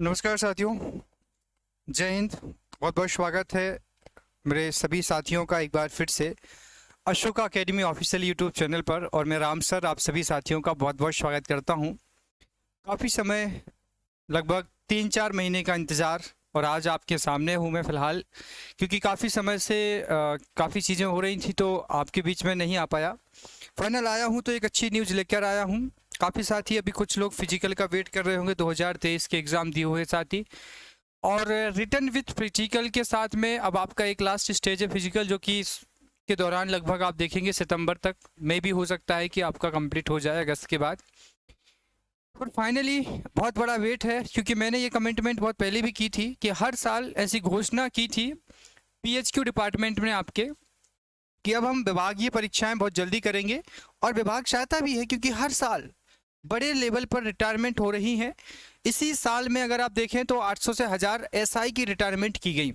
नमस्कार साथियों, जय हिंद। बहुत बहुत स्वागत है मेरे सभी साथियों का एक बार फिर से Ashoka academy official YouTube channel पर। और मैं राम सर आप सभी साथियों का बहुत बहुत स्वागत करता हूं। काफ़ी समय, लगभग 3-4 महीने का इंतज़ार, और आज आपके सामने हूं मैं फ़िलहाल, क्योंकि काफ़ी समय से काफ़ी चीज़ें हो रही थी तो आपके बीच में नहीं आ पाया। फाइनल आया हूं तो एक अच्छी न्यूज़ लेकर आया हूं। काफ़ी साथी, अभी कुछ लोग फिजिकल का वेट कर रहे होंगे, 2023 के एग्ज़ाम दिए हुए साथी, और रिटर्न विथ फिजिकल के साथ में अब आपका एक लास्ट स्टेज है फिजिकल, जो कि के दौरान लगभग आप देखेंगे सितंबर तक में भी हो सकता है कि आपका कंप्लीट हो जाए अगस्त के बाद। और फाइनली बहुत बड़ा वेट है, क्योंकि मैंने ये कमिटमेंट बहुत पहले भी की थी कि हर साल ऐसी घोषणा की थी पीएचक्यू डिपार्टमेंट में आपके, कि अब हम विभागीय परीक्षाएं बहुत जल्दी करेंगे। और विभाग चाहता भी है, क्योंकि हर साल बड़े लेवल पर रिटायरमेंट हो रही हैं। इसी साल में अगर आप देखें तो 800 से 1000 एसआई की रिटायरमेंट की गई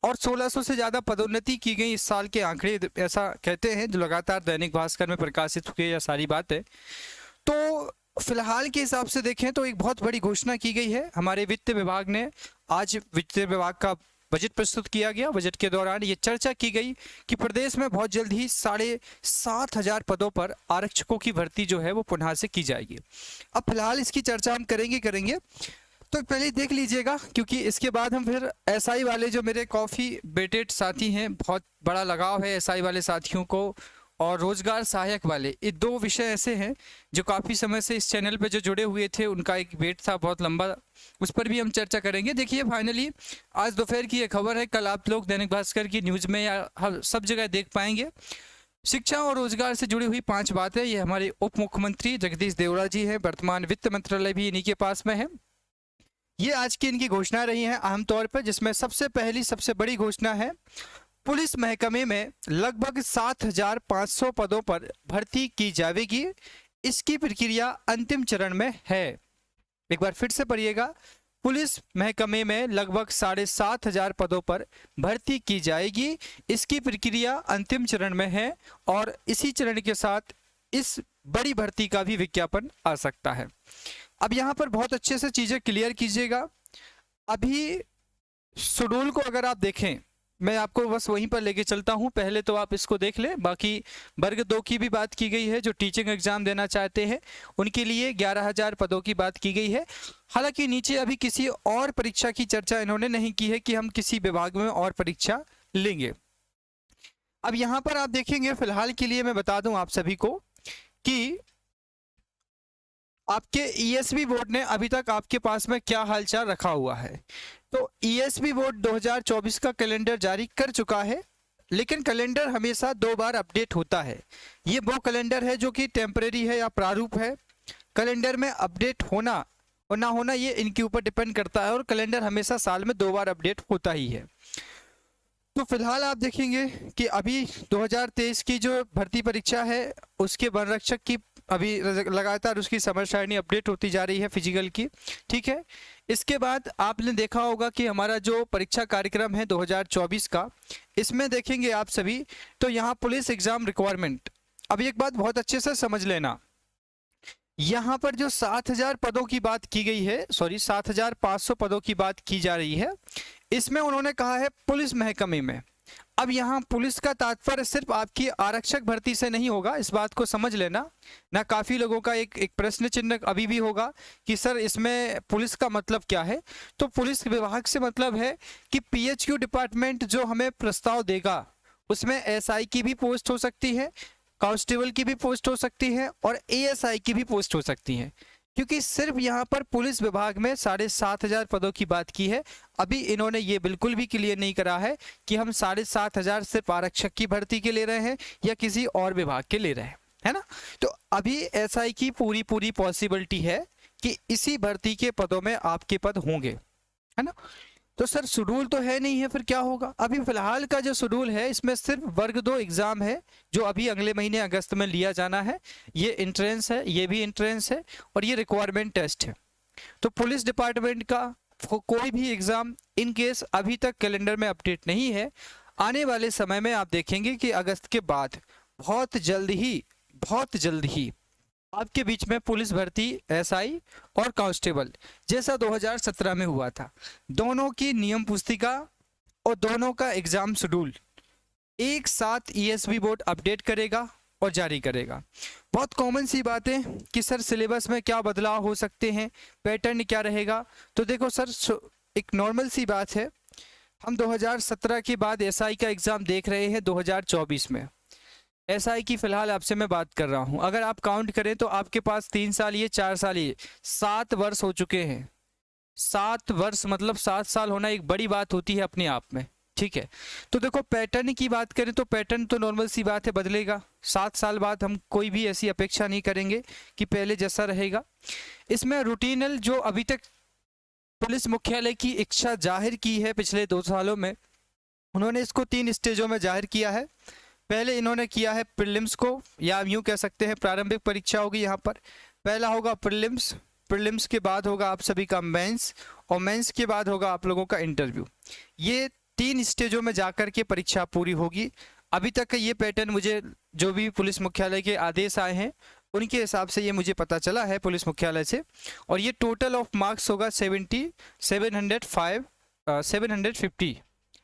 और 1600 से ज़्यादा पदोन्नति की गई। इस साल के आंकड़े ऐसा कहते हैं, जो लगातार दैनिक भास्कर में प्रकाशित हुए, यह सारी बात है। तो फिलहाल के हिसाब से देखें तो एक बहुत बड़ी घोषणा की गई है हमारे वित्त विभाग ने। आज वित्त विभाग का बजट प्रस्तुत किया गया। बजट के दौरान ये चर्चा की गई कि प्रदेश में बहुत जल्द ही 7,500 पदों पर आरक्षकों की भर्ती जो है वो पुनः से की जाएगी। अब फिलहाल इसकी चर्चा हम करेंगे। तो पहले देख लीजिएगा, क्योंकि इसके बाद हम फिर एसआई वाले, जो मेरे काफ़ी बेटेड साथी हैं, बहुत बड़ा लगाव है एसआई वाले साथियों को, और रोजगार सहायक वाले, ये दो विषय ऐसे हैं जो काफ़ी समय से इस चैनल पे जो जुड़े हुए थे, उनका एक वेट था बहुत लंबा, उस पर भी हम चर्चा करेंगे। देखिए फाइनली आज दोपहर की ये खबर है, कल आप लोग दैनिक भास्कर की न्यूज़ में या हर सब जगह देख पाएंगे। शिक्षा और रोजगार से जुड़ी हुई 5 बातें, ये हमारे उप मुख्यमंत्री जगदीश देवड़ा जी हैं, वर्तमान वित्त मंत्रालय भी इन्हीं के पास में है। ये आज की इनकी घोषणा रही है अहम तौर पर, जिसमें सबसे पहली सबसे बड़ी घोषणा है, पुलिस महकमे में लगभग 7,500 पदों पर भर्ती की जाएगी। इसकी प्रक्रिया अंतिम चरण में है। एक बार फिर से पढ़िएगा, पुलिस महकमे में लगभग 7,500 पदों पर भर्ती की जाएगी। इसकी प्रक्रिया अंतिम चरण में है, और इसी चरण के साथ इस बड़ी भर्ती का भी विज्ञापन आ सकता है। अब यहाँ पर बहुत अच्छे से चीज़ें क्लियर कीजिएगा। अभी शेड्यूल को अगर आप देखें, मैं आपको बस वहीं पर लेके चलता हूं, पहले तो आप इसको देख लें। बाकी वर्ग 2 की भी बात की गई है, जो टीचिंग एग्जाम देना चाहते हैं उनके लिए 11,000 पदों की बात की गई है। हालांकि नीचे अभी किसी और परीक्षा की चर्चा इन्होंने नहीं की है कि हम किसी विभाग में और परीक्षा लेंगे। अब यहाँ पर आप देखेंगे, फिलहाल के लिए मैं बता दूं आप सभी को कि आपके ईएसबी बोर्ड ने अभी तक आपके पास में क्या हालचाल रखा हुआ है। तो ईएसबी बोर्ड 2024 का कैलेंडर जारी कर चुका है, लेकिन कैलेंडर हमेशा 2 बार अपडेट होता है। ये वो कैलेंडर है जो कि टेम्परेरी है या प्रारूप है। कैलेंडर में अपडेट होना और ना होना ये इनके ऊपर डिपेंड करता है, और कैलेंडर हमेशा साल में 2 बार अपडेट होता ही है। तो फिलहाल आप देखेंगे कि अभी 2023 की जो भर्ती परीक्षा है, उसके वन रक्षक की अभी लगातार उसकी समय सारणी अपडेट होती जा रही है फिजिकल की, ठीक है। इसके बाद आपने देखा होगा कि हमारा जो परीक्षा कार्यक्रम है 2024 का, इसमें देखेंगे आप सभी तो यहाँ पुलिस एग्जाम रिक्वायरमेंट, अब एक बात बहुत अच्छे से समझ लेना, यहाँ पर जो 7,000 पदों की बात की गई है, सॉरी 7,500 पदों की बात की जा रही है, इसमें उन्होंने कहा है पुलिस महकमे में। अब यहाँ पुलिस का तात्पर्य सिर्फ आपकी आरक्षक भर्ती से नहीं होगा, इस बात को समझ लेना ना। काफ़ी लोगों का एक प्रश्न चिन्ह अभी भी होगा कि सर इसमें पुलिस का मतलब क्या है। तो पुलिस विभाग से मतलब है कि पीएचक्यू डिपार्टमेंट जो हमें प्रस्ताव देगा, उसमें एसआई की भी पोस्ट हो सकती है, कांस्टेबल की भी पोस्ट हो सकती है, और एएसआई की भी पोस्ट हो सकती है। क्योंकि सिर्फ यहाँ पर पुलिस विभाग में 7,500 पदों की बात की है। अभी इन्होंने ये बिल्कुल भी क्लियर नहीं करा है कि हम 7,500 सिर्फ आरक्षक की भर्ती के ले रहे हैं या किसी और विभाग के ले रहे हैं, है ना। तो अभी एसआई की पूरी पॉसिबिलिटी है कि इसी भर्ती के पदों में आपके पद होंगे, है ना। तो सर शेड्यूल तो है नहीं है, फिर क्या होगा। अभी फिलहाल का जो शेड्यूल है, इसमें सिर्फ वर्ग 2 एग्जाम है जो अभी अगले महीने अगस्त में लिया जाना है। ये इंट्रेंस है, ये भी इंट्रेंस है, और ये रिक्वायरमेंट टेस्ट है। तो पुलिस डिपार्टमेंट का कोई भी एग्जाम इन केस अभी तक कैलेंडर में अपडेट नहीं है, आने वाले समय में आप देखेंगे कि अगस्त के बाद बहुत जल्द ही आपके बीच में पुलिस भर्ती एसआई और कांस्टेबल जैसा 2017 में हुआ था। दोनों की नियम पुस्तिका और दोनों का एग्जाम शेड्यूल एक साथ ईएसबी बोर्ड अपडेट करेगा और जारी करेगा। बहुत कॉमन सी बात है कि सर सिलेबस में क्या बदलाव हो सकते हैं, पैटर्न क्या रहेगा। तो देखो सर, एक नॉर्मल सी बात है, हम 2017 के बाद एसआई का एग्ज़ाम देख रहे हैं 2024 में। एसआई की फ़िलहाल आपसे मैं बात कर रहा हूं, अगर आप काउंट करें तो आपके पास 3 साल ये 4 साल ये 7 वर्ष हो चुके हैं। 7 वर्ष मतलब 7 साल होना एक बड़ी बात होती है अपने आप में, ठीक है। तो देखो पैटर्न की बात करें तो पैटर्न तो नॉर्मल सी बात है, बदलेगा। 7 साल बाद हम कोई भी ऐसी अपेक्षा नहीं करेंगे कि पहले जैसा रहेगा। इसमें रूटीनल जो अभी तक पुलिस मुख्यालय की इच्छा जाहिर की है पिछले 2 सालों में, उन्होंने इसको 3 स्टेजों में जाहिर किया है। पहले इन्होंने किया है प्रीलिम्स को, या यूँ कह सकते हैं प्रारंभिक परीक्षा होगी यहाँ पर। पहला होगा प्रीलिम्स, प्रीलिम्स के बाद होगा आप सभी का मेंस, और मेंस के बाद होगा आप लोगों का इंटरव्यू। ये 3 स्टेजों में जाकर के परीक्षा पूरी होगी। अभी तक का ये पैटर्न मुझे जो भी पुलिस मुख्यालय के आदेश आए हैं उनके हिसाब से ये मुझे पता चला है पुलिस मुख्यालय से। और ये टोटल ऑफ मार्क्स होगा 750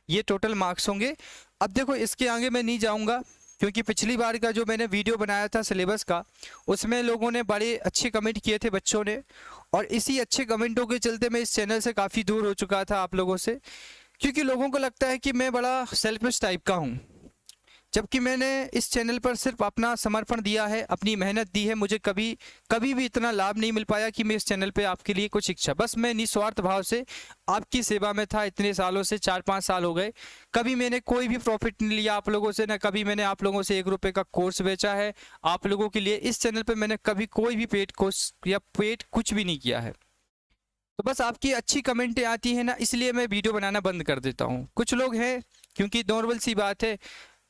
ये टोटल मार्क्स होंगे। अब देखो इसके आगे मैं नहीं जाऊंगा क्योंकि पिछली बार का जो मैंने वीडियो बनाया था सिलेबस का, उसमें लोगों ने बड़े अच्छे कमेंट किए थे बच्चों ने, और इसी अच्छे कमेंटों के चलते मैं इस चैनल से काफ़ी दूर हो चुका था आप लोगों से, क्योंकि लोगों को लगता है कि मैं बड़ा सेल्फिश टाइप का हूँ, जबकि मैंने इस चैनल पर सिर्फ अपना समर्पण दिया है, अपनी मेहनत दी है। मुझे कभी भी इतना लाभ नहीं मिल पाया कि मैं इस चैनल पे आपके लिए कुछ इच्छा, बस मैं निस्वार्थ भाव से आपकी सेवा में था इतने सालों से। 4-5 साल हो गए, कभी मैंने कोई भी प्रॉफिट नहीं लिया आप लोगों से, ना कभी मैंने आप लोगों से 1 रुपये का कोर्स बेचा है आप लोगों के लिए। इस चैनल पर मैंने कभी कोई भी पेड कोर्स या पेड कुछ भी नहीं किया है। तो बस आपकी अच्छी कमेंटें आती है ना, इसलिए मैं वीडियो बनाना बंद कर देता हूँ। कुछ लोग हैं, क्योंकि नॉर्मल सी बात है,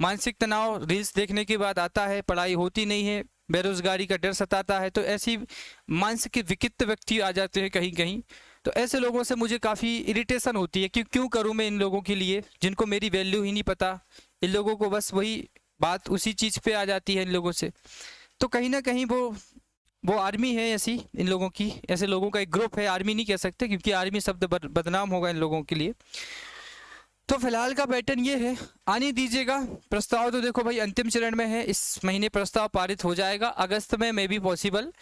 मानसिक तनाव रील्स देखने के बाद आता है, पढ़ाई होती नहीं है, बेरोजगारी का डर सताता है, तो ऐसी मानसिक विकृत व्यक्ति आ जाते हैं कहीं कहीं। तो ऐसे लोगों से मुझे काफ़ी इरिटेशन होती है कि क्यों करूं मैं इन लोगों के लिए जिनको मेरी वैल्यू ही नहीं पता। इन लोगों को बस वही बात उसी चीज़ पे आ जाती है इन लोगों से। तो कहीं ना कहीं वो आर्मी है ऐसी, इन लोगों की, ऐसे लोगों का एक ग्रुप है। आर्मी नहीं कह सकते क्योंकि आर्मी शब्द बदनाम होगा इन लोगों के लिए। तो फिलहाल का पैटर्न ये है, आने दीजिएगा। प्रस्ताव तो देखो भाई अंतिम चरण में है, इस महीने प्रस्ताव पारित हो जाएगा। अगस्त में मे बी पॉसिबल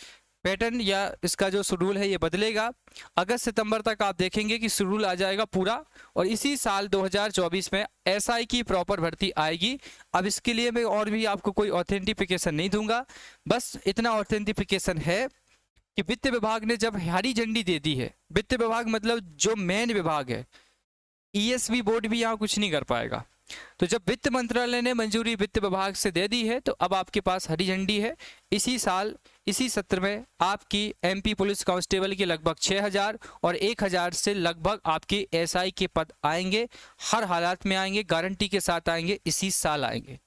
पैटर्न या इसका जो शेड्यूल है ये बदलेगा। अगस्त सितंबर तक आप देखेंगे कि शेड्यूल आ जाएगा पूरा, और इसी साल 2024 में एसआई की प्रॉपर भर्ती आएगी। अब इसके लिए मैं और भी आपको कोई ऑथेंटिफिकेशन नहीं दूंगा, बस इतना ऑथेंटिफिकेशन है कि वित्त विभाग ने जब हरी झंडी दे दी है, वित्त विभाग मतलब जो मेन विभाग है, ईएसबी बोर्ड भी यहाँ कुछ नहीं कर पाएगा। तो जब वित्त मंत्रालय ने मंजूरी वित्त विभाग से दे दी है, तो अब आपके पास हरी झंडी है। इसी साल इसी सत्र में आपकी एमपी पुलिस कांस्टेबल की लगभग 6000 और 1000 से लगभग आपके एसआई के पद आएंगे। हर हालात में आएंगे, गारंटी के साथ आएंगे, इसी साल आएंगे,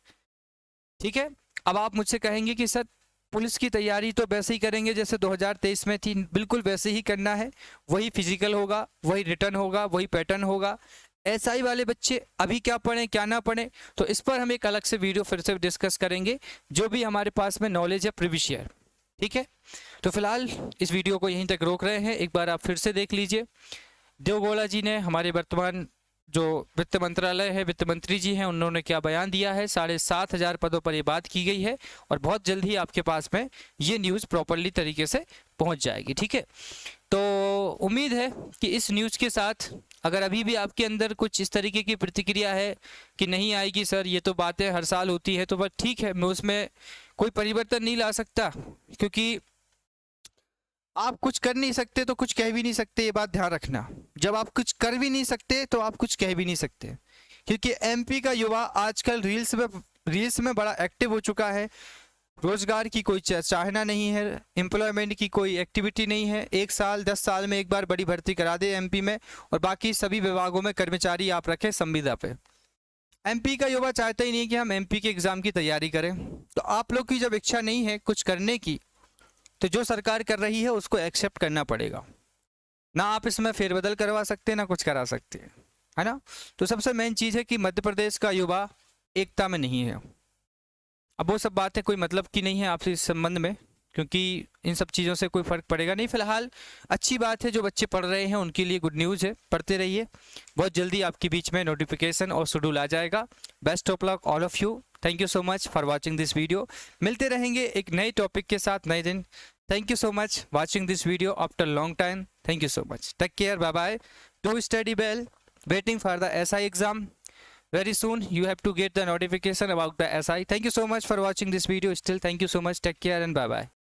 ठीक है। अब आप मुझसे कहेंगे कि सर पुलिस की तैयारी तो वैसे ही करेंगे जैसे 2023 में थी। बिल्कुल वैसे ही करना है, वही फिजिकल होगा, वही रिटर्न होगा, वही पैटर्न होगा। एसआई वाले बच्चे अभी क्या पढ़ें क्या ना पढ़ें, तो इस पर हम एक अलग से वीडियो फिर से डिस्कस करेंगे, जो भी हमारे पास में नॉलेज है प्रीवियस ईयर, ठीक है। तो फिलहाल इस वीडियो को यहीं तक रोक रहे हैं, एक बार आप फिर से देख लीजिए। देवगौड़ा जी ने, हमारे वर्तमान जो वित्त मंत्रालय है, वित्त मंत्री जी हैं, उन्होंने क्या बयान दिया है। 7500 पदों पर ये बात की गई है, और बहुत जल्द ही आपके पास में ये न्यूज़ प्रॉपरली तरीके से पहुंच जाएगी, ठीक है। तो उम्मीद है कि इस न्यूज़ के साथ अगर अभी भी आपके अंदर कुछ इस तरीके की प्रतिक्रिया है कि नहीं आएगी सर, ये तो बातें हर साल होती है, तो बस ठीक है, मैं उसमें कोई परिवर्तन नहीं ला सकता, क्योंकि आप कुछ कर नहीं सकते तो कुछ कह भी नहीं सकते। ये बात ध्यान रखना, जब आप कुछ कर भी नहीं सकते तो आप कुछ कह भी नहीं सकते, क्योंकि एमपी का युवा आजकल रील्स में बड़ा एक्टिव हो चुका है। रोजगार की कोई चाहना नहीं है, एम्प्लॉयमेंट की कोई एक्टिविटी नहीं है। 1 साल 10 साल में एक बार बड़ी भर्ती करा दे एमपी में, और बाकी सभी विभागों में कर्मचारी आप रखें संविदा पे। एमपी का युवा चाहता ही नहीं कि हम एमपी के एग्ज़ाम की तैयारी करें। तो आप लोग की जब इच्छा नहीं है कुछ करने की, तो जो सरकार कर रही है उसको एक्सेप्ट करना पड़ेगा ना। आप इसमें फेरबदल करवा सकते हैं ना कुछ करा सकते हैं, है ना। तो सबसे मेन चीज़ है कि मध्य प्रदेश का युवा एकता में नहीं है। अब वो सब बातें कोई मतलब की नहीं है आपसे इस संबंध में, क्योंकि इन सब चीज़ों से कोई फ़र्क पड़ेगा नहीं। फिलहाल अच्छी बात है, जो बच्चे पढ़ रहे हैं उनके लिए गुड न्यूज़ है, पढ़ते रहिए। बहुत जल्दी आपके बीच में नोटिफिकेशन और शेड्यूल आ जाएगा। Best of luck all of you. Thank you so much for watching this video. मिलते रहेंगे एक नए टॉपिक के साथ नए दिन। Thank you so much watching this video after long time. Thank you so much. Take care, bye bye. Do study well, waiting for the SI exam. Very soon you have to get the notification about the SI. Thank you so much for watching this video. Still, thank you so much. Take care and bye bye.